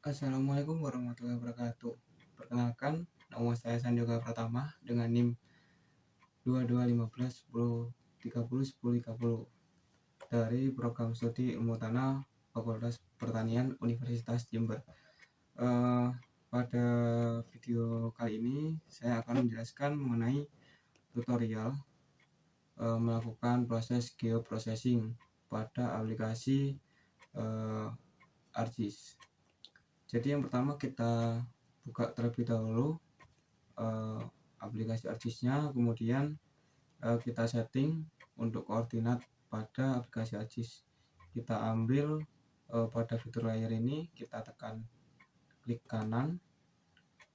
Assalamualaikum warahmatullahi wabarakatuh. Perkenalkan, nama saya Sanjoga Pratama dengan NIM 221510301030 dari Program Studi Ilmu Tanah Fakultas Pertanian Universitas Jember. Eh, Pada video kali ini saya akan menjelaskan mengenai tutorial melakukan proses geoprocessing pada aplikasi ArcGIS. Jadi yang pertama kita buka terlebih dahulu aplikasi ArcGIS-nya, kemudian kita setting untuk koordinat pada aplikasi ArcGIS. Kita ambil pada fitur layar ini, kita tekan klik kanan,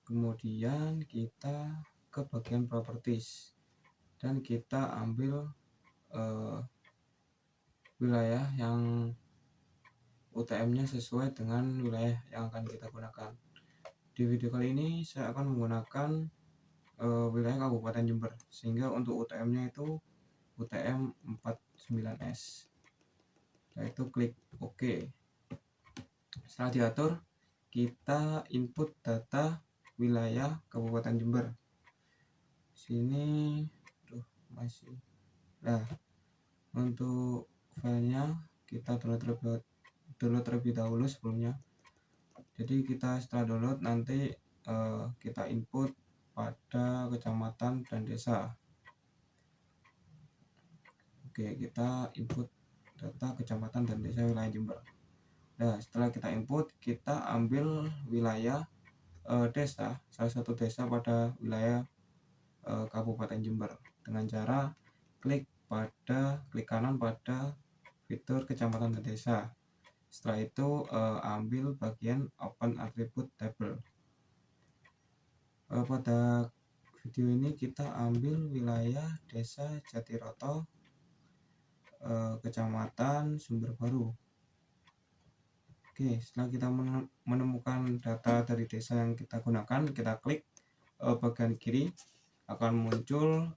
kemudian kita ke bagian properties dan kita ambil wilayah yang UTM-nya sesuai dengan wilayah yang akan kita gunakan. Di video kali ini saya akan menggunakan wilayah Kabupaten Jember, sehingga untuk UTM-nya itu UTM 49S. Yaitu klik OK. Setelah diatur, kita input data wilayah Kabupaten Jember. Sini masih. Nah, untuk filenya kita download terlebih dahulu sebelumnya. Jadi kita setelah download nanti kita input pada kecamatan dan desa. Oke, kita input data kecamatan dan desa wilayah Jember. Nah, setelah kita input, kita ambil wilayah desa, salah satu desa pada wilayah Kabupaten Jember dengan cara klik kanan pada fitur kecamatan dan desa. Setelah itu ambil bagian Open Attribute Table. Pada video ini kita ambil wilayah desa Jatiroto, kecamatan Sumber Baru. Oke, setelah kita menemukan data dari desa yang kita gunakan, kita klik bagian kiri, akan muncul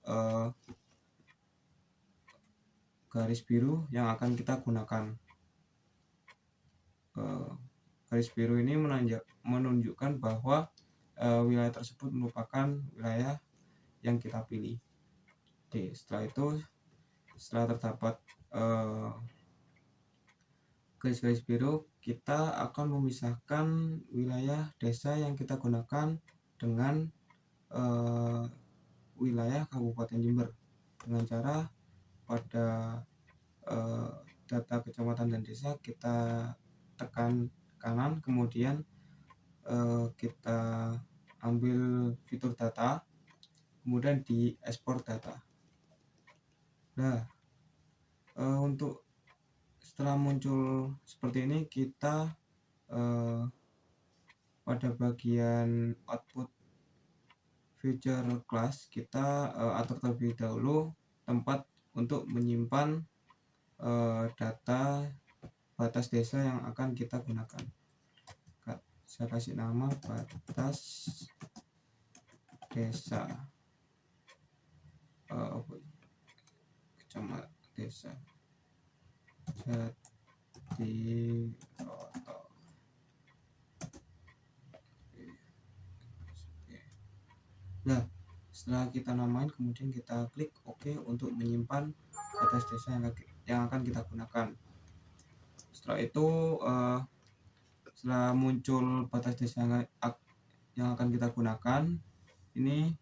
garis biru yang akan kita gunakan. Garis biru ini menunjukkan bahwa wilayah tersebut merupakan wilayah yang kita pilih. Oke, setelah itu, setelah terdapat garis-garis biru, kita akan memisahkan wilayah desa yang kita gunakan dengan wilayah Kabupaten Jember dengan cara pada data kecamatan dan desa kita tekan kanan, kemudian kita ambil fitur data, kemudian di ekspor data. Nah, untuk setelah muncul seperti ini, kita pada bagian output future class kita atur terlebih dahulu tempat untuk menyimpan data batas desa yang akan kita gunakan. Saya kasih nama batas desa kecamatan desa Jatiroto. Nah, setelah kita namain, kemudian kita klik OK untuk menyimpan batas desa yang akan kita gunakan. Setelah itu setelah muncul batas desa yang akan kita gunakan, ini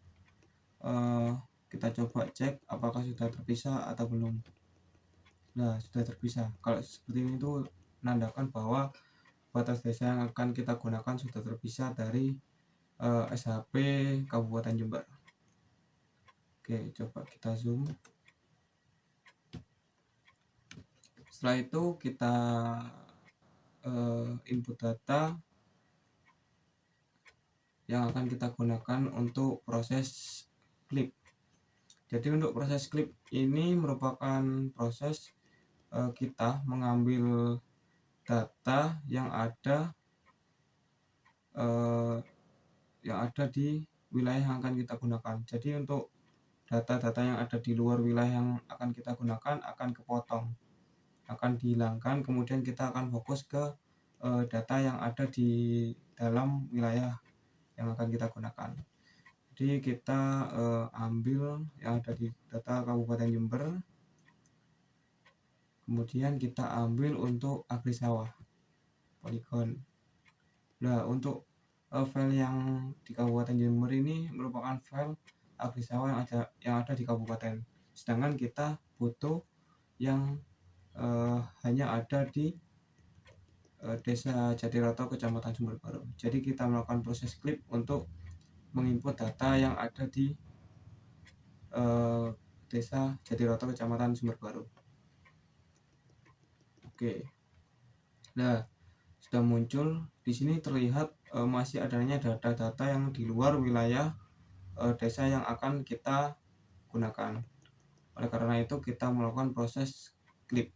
kita coba cek apakah sudah terpisah atau belum. Nah, sudah terpisah. Kalau seperti ini itu menandakan bahwa batas desa yang akan kita gunakan sudah terpisah dari SHP Kabupaten Jember. Oke, coba kita zoom. Setelah itu kita input data yang akan kita gunakan untuk proses clip. Jadi untuk proses clip ini merupakan proses kita mengambil data yang ada di wilayah yang akan kita gunakan. Jadi untuk data-data yang ada di luar wilayah yang akan kita gunakan akan kepotong, akan dihilangkan, kemudian kita akan fokus ke data yang ada di dalam wilayah yang akan kita gunakan. Jadi kita ambil yang ada di data Kabupaten Jember, kemudian kita ambil untuk agri sawah poligon. Nah, untuk file yang di Kabupaten Jember ini merupakan file agri sawah yang ada di kabupaten. Sedangkan kita butuh yang hanya ada di Desa Jatiroto, Kecamatan Sumberbaru. Jadi kita melakukan proses klip untuk menginput data yang ada di Desa Jatiroto, Kecamatan Sumberbaru. Oke. Nah, sudah muncul di sini terlihat masih adanya data-data yang di luar wilayah desa yang akan kita gunakan. Oleh karena itu kita melakukan proses klip.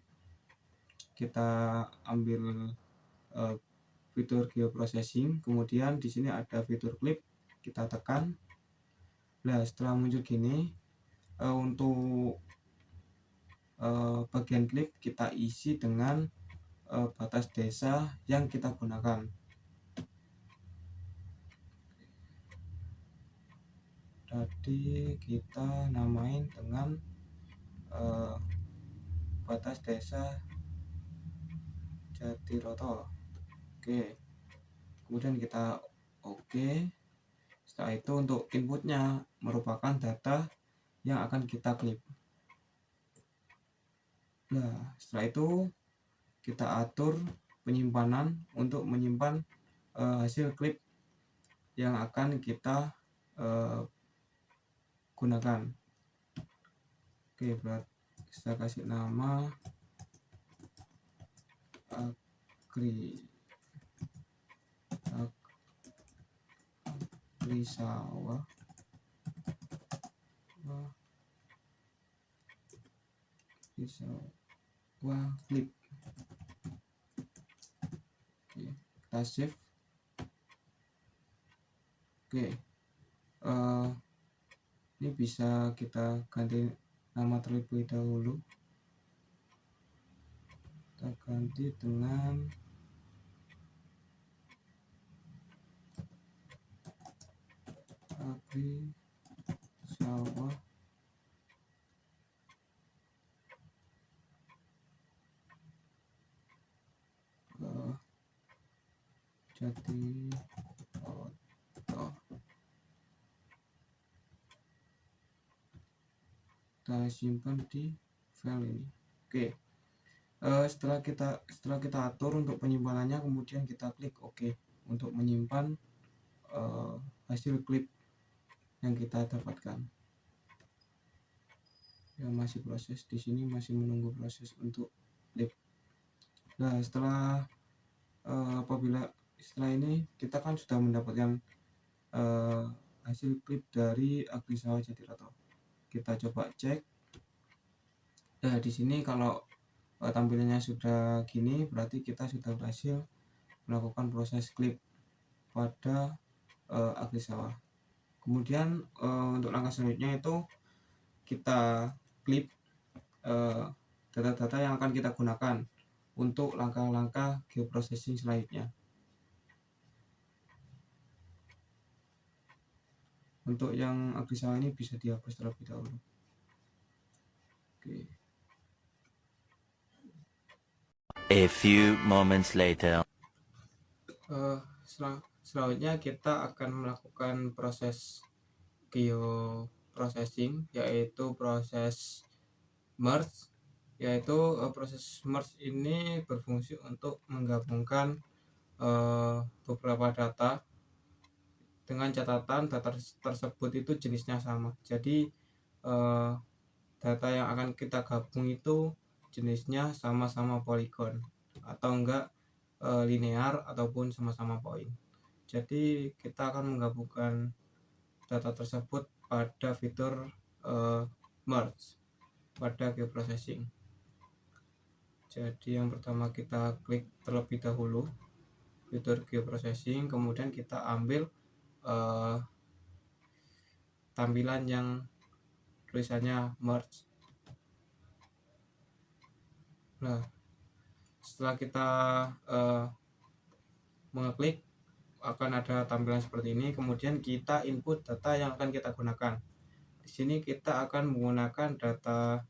Kita ambil fitur geoprocessing, kemudian di sini ada fitur klip, kita tekan. Nah, setelah muncul gini, untuk bagian klip kita isi dengan batas desa yang kita gunakan. Tadi kita namain dengan batas desa Jatiroto. Oke, kemudian kita oke. Setelah itu untuk inputnya merupakan data yang akan kita klip. Nah, setelah itu kita atur penyimpanan untuk menyimpan hasil klip yang akan kita gunakan. Oke, berarti kita kasih nama agri sawah klip. Oke, kita save. Oke, ini bisa kita ganti nama terlebih dahulu. Kita ganti dengan agri sawah Jatiroto. Kita simpan di file ini. Oke. Setelah kita atur untuk penyimpanannya, kemudian kita klik OK untuk menyimpan hasil klip yang kita dapatkan. Ya, masih proses di sini, masih menunggu proses untuk klip. Nah, setelah ini kita kan sudah mendapatkan hasil klip dari agri sawah Jatiroto. Kita coba cek. Nah, di sini kalau tampilannya sudah gini, berarti kita sudah berhasil melakukan proses klip pada agri sawah. Kemudian untuk langkah selanjutnya itu kita klip data-data yang akan kita gunakan untuk langkah-langkah geoprocessing selanjutnya. Untuk yang agri sawah ini bisa dihapus terlebih dahulu. Oke. A few moments later. Selanjutnya kita akan melakukan proses geoprocessing, yaitu proses merge. Proses merge ini berfungsi untuk menggabungkan beberapa data dengan catatan data tersebut itu jenisnya sama. Jadi data yang akan kita gabung itu jenisnya sama-sama poligon atau enggak linear ataupun sama-sama poin. Jadi kita akan menggabungkan data tersebut pada fitur merge pada geoprocessing. Jadi yang pertama kita klik terlebih dahulu fitur geoprocessing, kemudian kita ambil tampilan yang tulisannya merge. Nah, setelah kita mengeklik akan ada tampilan seperti ini. Kemudian kita input data yang akan kita gunakan. Di sini kita akan menggunakan data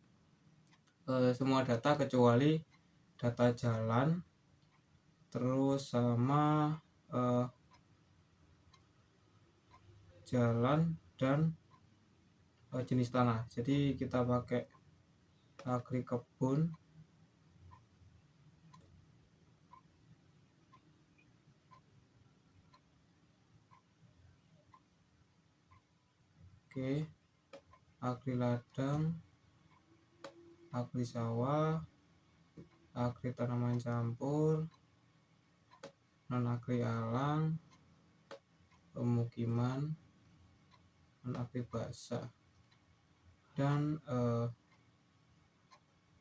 semua data kecuali data jalan, terus sama jalan dan jenis tanah. Jadi kita pakai agri kebun. Oke, agri ladang, agri sawah, agri tanaman campur, non agri alang, pemukiman, non agri basah, dan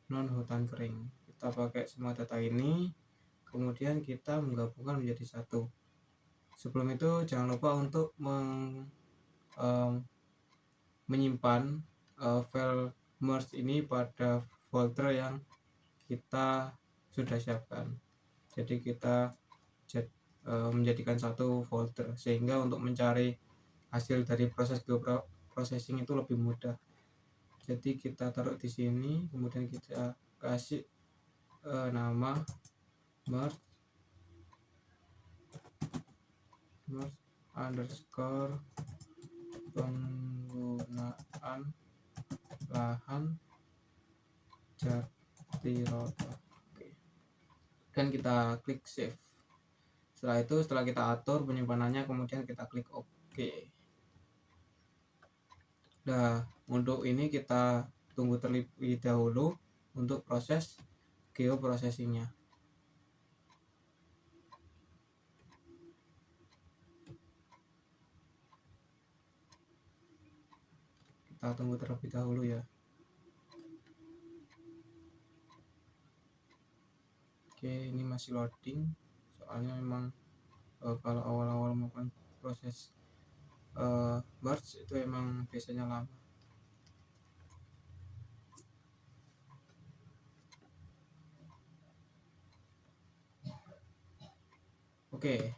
non hutan kering. Kita pakai semua data ini, kemudian kita menggabungkan menjadi satu. Sebelum itu jangan lupa untuk menyimpan file merge ini pada folder yang kita sudah siapkan. Jadi kita menjadikan satu folder sehingga untuk mencari hasil dari proses geoprocessing itu lebih mudah. Jadi kita taruh di sini, kemudian kita kasih nama merge underscore penggunaan lahan Jatiroto. Oke. Dan kita klik save. Setelah itu, setelah kita atur penyimpanannya, kemudian kita klik OK. Nah, untuk ini kita tunggu terlebih dahulu untuk proses geoprocessingnya. Kita tunggu terlebih dahulu ya. Oke, ini masih loading. Soalnya memang kalau awal-awal melakukan proses merge itu emang biasanya lama. Oke,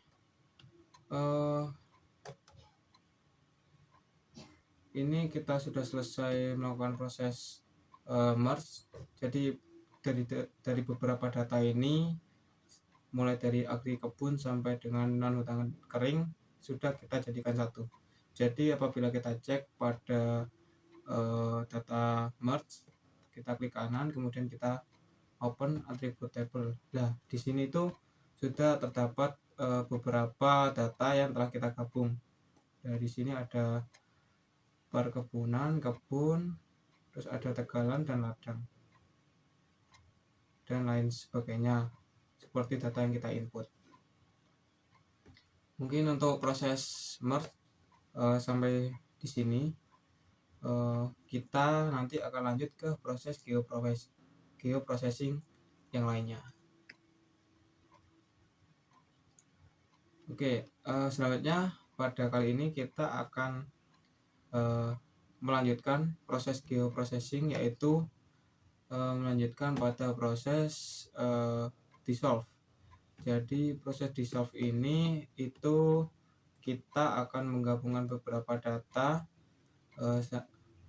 ini kita sudah selesai melakukan proses merge. Jadi dari beberapa data ini, mulai dari agri kebun sampai dengan non hutan kering, sudah kita jadikan satu. Jadi apabila kita cek pada data merge, kita klik kanan, kemudian kita open attribute table. Nah, di sini tuh sudah terdapat beberapa data yang telah kita gabung. Nah, di sini ada perkebunan, kebun, terus ada tegalan dan ladang, dan lain sebagainya, seperti data yang kita input. Mungkin untuk proses merge sampai di sini. Kita nanti akan lanjut ke proses geoprocessing yang lainnya. Oke, selanjutnya pada kali ini kita akan melanjutkan proses geoprocessing, yaitu melanjutkan pada proses dissolve. Jadi proses dissolve ini itu kita akan menggabungkan beberapa data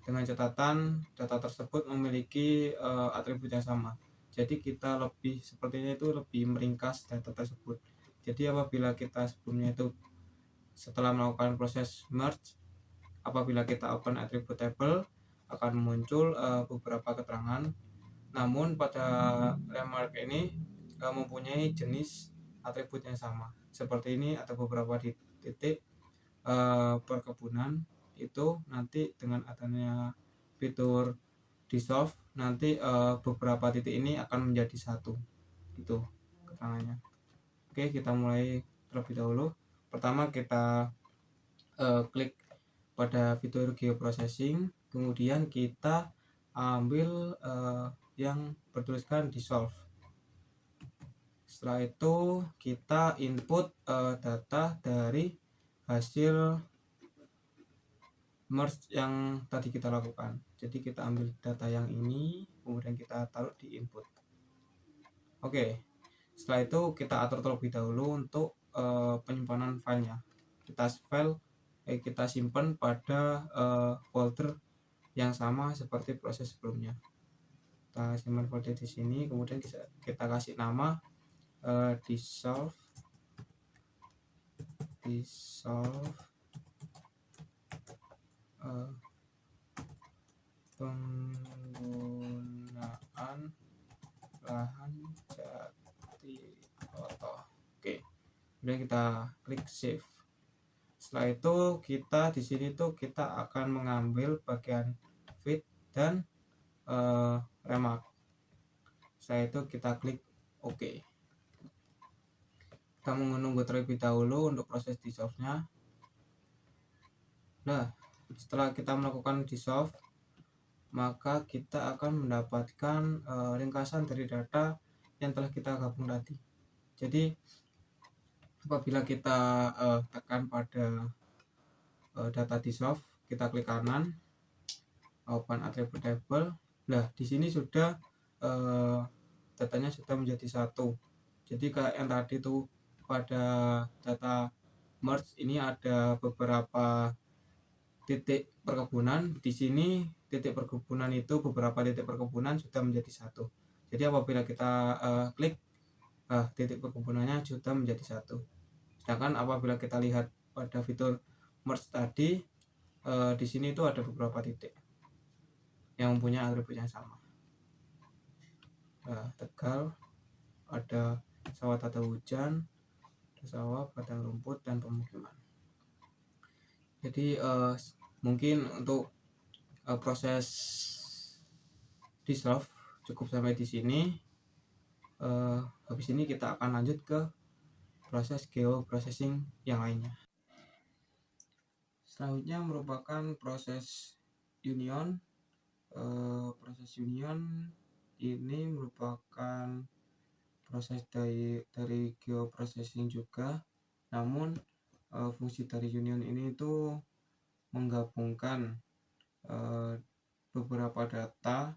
dengan catatan data tersebut memiliki atribut yang sama. Jadi kita sepertinya itu lebih meringkas data tersebut. Jadi apabila kita sebelumnya itu setelah melakukan proses merge, apabila kita open attribute table akan muncul beberapa keterangan. Namun pada remark ini mempunyai jenis atribut yang sama. Seperti ini ada beberapa titik perkebunan itu nanti dengan adanya fitur dissolve nanti beberapa titik ini akan menjadi satu. Itu keterangannya. Oke, kita mulai terlebih dahulu. Pertama kita klik pada fitur geoprocessing, kemudian kita ambil yang bertuliskan dissolve. Setelah itu kita input data dari hasil merge yang tadi kita lakukan. Jadi kita ambil data yang ini, kemudian kita taruh di input. Oke, setelah itu kita atur terlebih dahulu untuk penyimpanan filenya. Kita simpan pada folder yang sama seperti proses sebelumnya. Kita simpan folder di sini, kemudian kita kasih nama dissolve penggunaan lahan Jatiroto. Oke, kemudian kita klik save. Setelah itu kita di sini tuh kita akan mengambil bagian feed dan remark. Setelah itu kita klik OK. Kita menunggu terlebih dahulu untuk proses dissolve-nya. Nah, setelah kita melakukan dissolve, maka kita akan mendapatkan ringkasan dari data yang telah kita gabung tadi. Jadi apabila kita tekan pada data dissolve, kita klik kanan, open attribute table. Nah, di sini sudah datanya sudah menjadi satu. Jadi kayak yang tadi tuh pada data merge ini ada beberapa titik perkebunan. Di sini titik perkebunan itu beberapa titik perkebunan sudah menjadi satu. Jadi apabila kita klik titik perkebunannya sudah menjadi satu. Sedangkan apabila kita lihat pada fitur merge tadi, di sini itu ada beberapa titik yang mempunyai atribut yang sama. Tegal, ada sawah tata hujan, ada sawah, padang rumput, dan pemukiman. Jadi mungkin untuk proses dissolve cukup sampai di sini. Habis ini kita akan lanjut ke proses geoprocessing yang lainnya. Selanjutnya merupakan proses union. Proses union ini merupakan proses dari geoprocessing juga, namun fungsi dari union ini itu menggabungkan beberapa data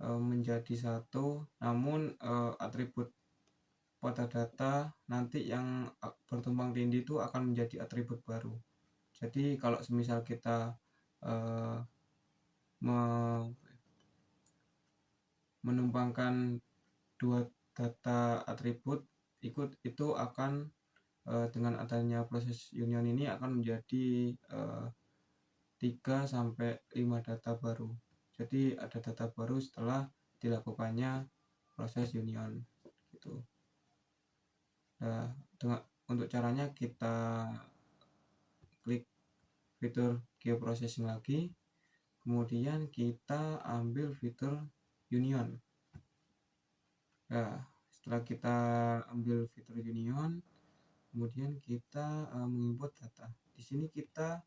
menjadi satu, namun atribut pada data nanti yang bertumpang tindih itu akan menjadi atribut baru. Jadi kalau semisal kita menumpangkan dua data atribut itu akan dengan adanya proses union ini akan menjadi 3-5 data baru. Jadi ada data baru setelah dilakukannya proses union gitu. Nah, untuk caranya kita klik fitur geoprocessing lagi, kemudian kita ambil fitur union. Nah, setelah kita ambil fitur union, kemudian kita mengimport data. Di sini kita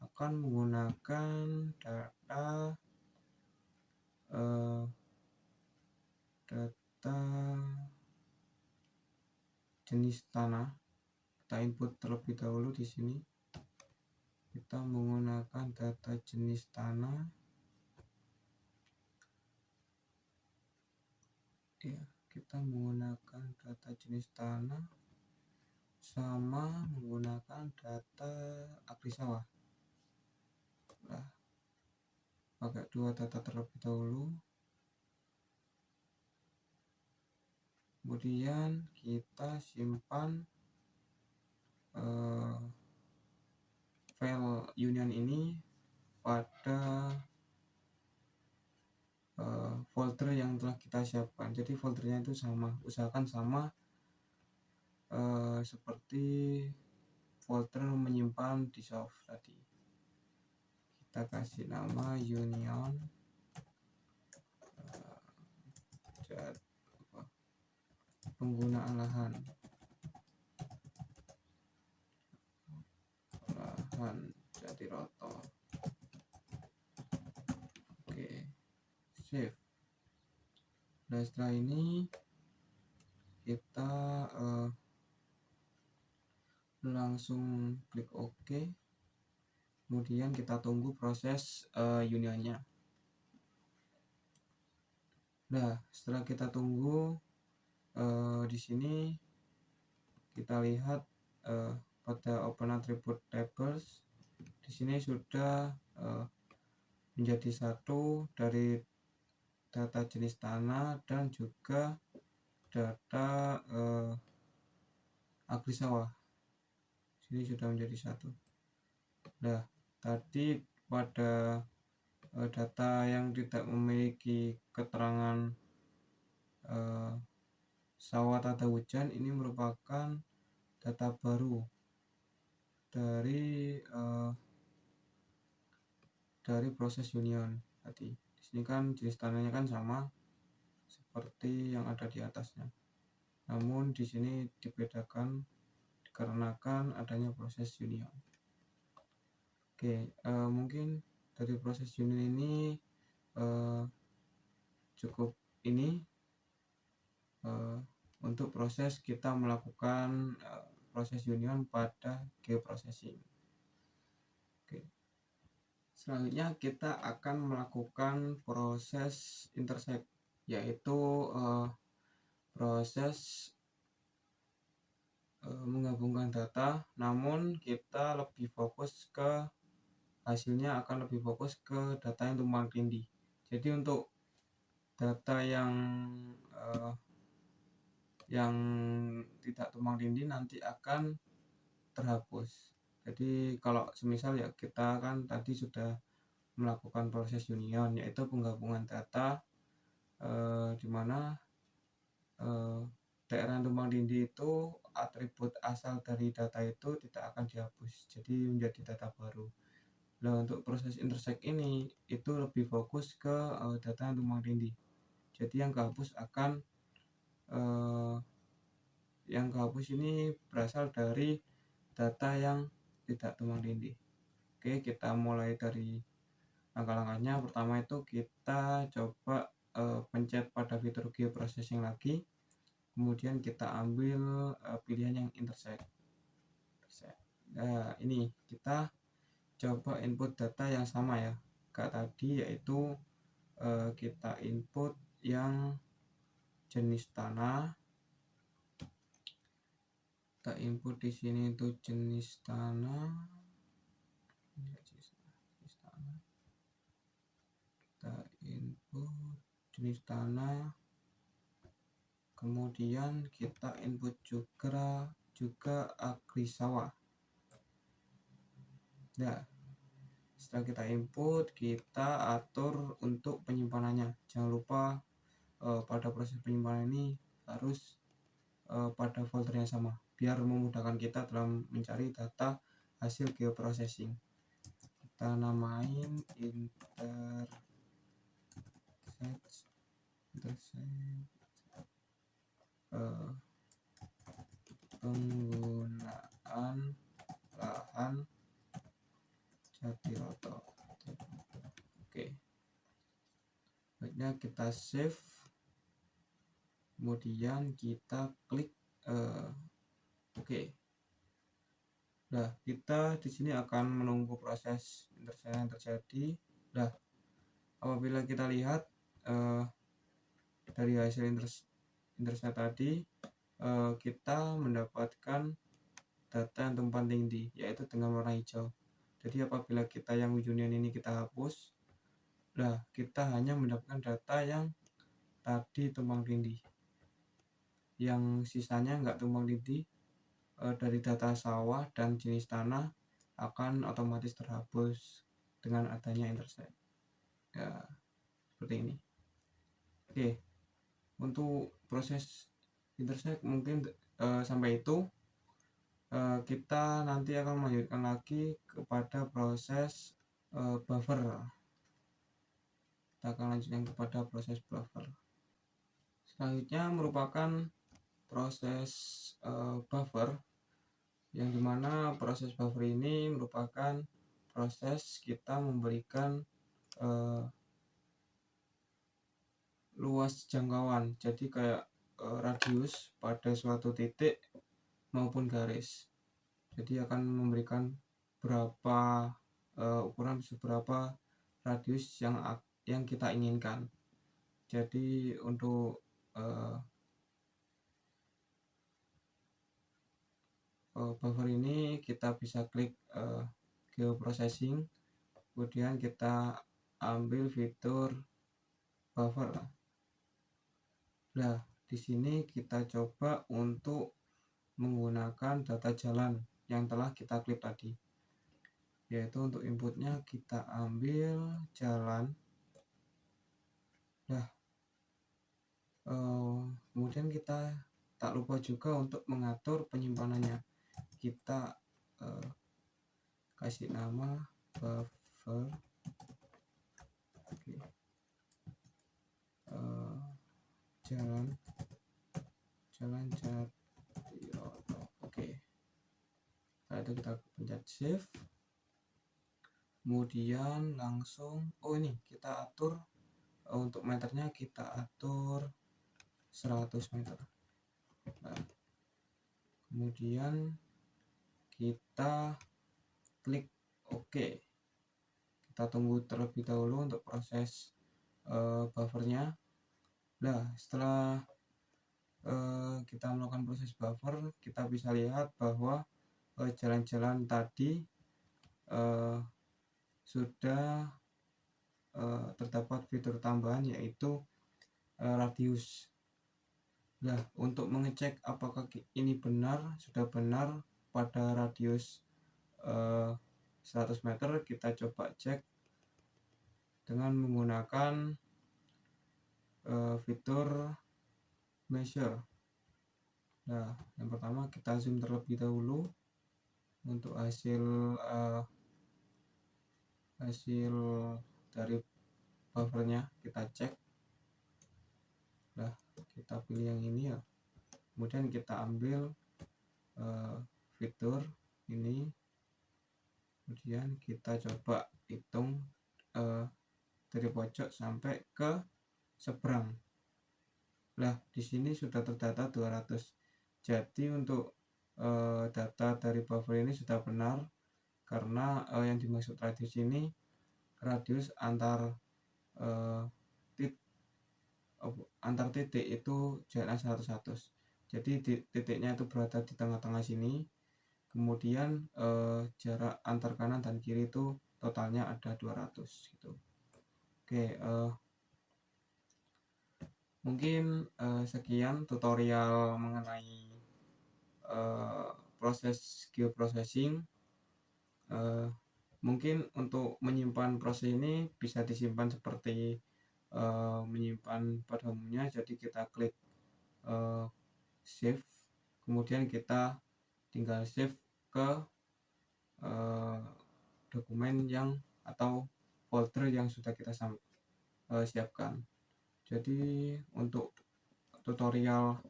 akan menggunakan data jenis tanah. Kita input terlebih dahulu di sini. Kita menggunakan data jenis tanah. Ya, kita menggunakan data jenis tanah sama menggunakan data agri sawah. Nah, pakai dua data terlebih dahulu. Kemudian kita simpan file union ini pada folder yang telah kita siapkan. Jadi foldernya itu sama, usahakan sama seperti folder menyimpan dissolve tadi. Kita kasih nama union penggunaan lahan Jatiroto. Oke, save. Nah, setelah ini kita langsung klik OK. Kemudian kita tunggu proses unionnya. Nah, setelah kita tunggu di sini kita lihat pada open attribute tables di sini sudah menjadi satu dari data jenis tanah dan juga data agri sawah. Sini sudah menjadi satu. Nah, tadi pada data yang tidak memiliki keterangan sawah tanda hujan ini merupakan data baru dari proses union tadi. Di sini kan jenis tanahnya kan sama seperti yang ada di atasnya. Namun di sini dibedakan dikarenakan adanya proses union. Oke, mungkin dari proses union ini cukup ini untuk proses kita melakukan proses union pada geoprocessing. Oke. Selanjutnya kita akan melakukan proses intersect, yaitu proses menggabungkan data, namun kita lebih fokus ke hasilnya akan lebih fokus ke data yang tumpang tindih. Jadi untuk data yang tidak tumpang tindih nanti akan terhapus. Jadi kalau semisal ya kita kan tadi sudah melakukan proses union, yaitu penggabungan data di mana daerah tumpang tindih itu atribut asal dari data itu tidak akan dihapus, jadi menjadi data baru. Nah, untuk proses intersect ini itu lebih fokus ke data yang tumpang tindih. Jadi yang kehapus ini berasal dari data yang tidak tumpang tindih. Oke, kita mulai dari langkah-langkahnya. Pertama itu kita coba pencet pada fitur geoprocessing lagi, kemudian kita ambil pilihan yang intersect. Nah, ini kita coba input data yang sama ya kayak tadi, yaitu kita input yang jenis tanah. Kita input di sini itu jenis tanah. Kita input jenis tanah, kemudian kita input juga agri sawah. Nah, setelah kita input, kita atur untuk penyimpanannya. Jangan lupa pada proses penyimpanan ini harus pada folder yang sama biar memudahkan kita dalam mencari data hasil geoprocessing. Kita namain intersect penggunaan lahan Jatiroto. Oke, baiknya kita save, kemudian kita klik oke. Nah, kita di sini akan menunggu proses intersect yang terjadi. Nah, apabila kita lihat dari hasil intersect tadi, kita mendapatkan data yang tumpang tindih, yaitu dengan warna hijau. Jadi apabila kita yang union ini kita hapus, nah kita hanya mendapatkan data yang tadi tumpang tindih. Yang sisanya nggak tumpang tindih dari data sawah dan jenis tanah akan otomatis terhapus dengan adanya intersect. Ya, seperti ini. Oke, untuk proses intersect mungkin sampai itu. Kita nanti akan melanjutkan lagi kepada proses buffer. Kita akan lanjutkan kepada proses buffer. Selanjutnya merupakan proses buffer, yang dimana proses buffer ini merupakan proses kita memberikan luas jangkauan, jadi kayak radius pada suatu titik maupun garis. Jadi akan memberikan berapa ukuran seberapa radius yang kita inginkan. Jadi untuk buffer ini kita bisa klik geoprocessing, kemudian kita ambil fitur buffer. Nah, di sini kita coba untuk menggunakan data jalan yang telah kita klik tadi, yaitu untuk inputnya kita ambil jalan. Nah, kemudian kita tak lupa juga untuk mengatur penyimpanannya. Kita kasih nama buffer. Oke. Jalan Jatiyoto. Oke. Setelah itu kita pencet shift, kemudian langsung ini kita atur untuk meternya, kita atur 100 meter. Nah, kemudian kita klik OK. Kita tunggu terlebih dahulu untuk proses buffernya. Nah, setelah kita melakukan proses buffer, kita bisa lihat bahwa jalan-jalan tadi sudah terdapat fitur tambahan, yaitu radius. Nah, untuk mengecek apakah ini sudah benar pada radius 100 meter, kita coba cek dengan menggunakan fitur measure. Nah, yang pertama kita zoom terlebih dahulu untuk hasil dari buffernya, kita cek. Nah, kita pilih yang ini ya, kemudian kita ambil fitur ini, kemudian kita coba hitung dari pojok sampai ke seberang. Nah, di sini sudah terdata 200. Jadi untuk data dari buffer ini sudah benar, karena yang dimaksud radius ini radius antar titik itu jaraknya 100. Jadi titiknya itu berada di tengah-tengah sini, kemudian jarak antar kanan dan kiri itu totalnya ada 200 gitu. Oke, mungkin sekian tutorial mengenai proses geoprocessing. Mungkin untuk menyimpan proses ini bisa disimpan seperti menyimpan pada umumnya. Jadi kita klik save, kemudian kita tinggal save ke dokumen yang atau folder yang sudah kita siapkan. Jadi untuk tutorial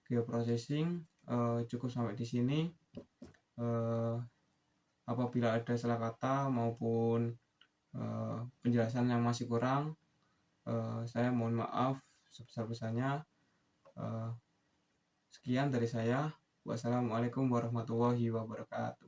geoprocessing cukup sampai di sini. Apabila ada salah kata maupun penjelasan yang masih kurang, saya mohon maaf sebesar-besarnya. Sekian dari saya. Wassalamualaikum warahmatullahi wabarakatuh.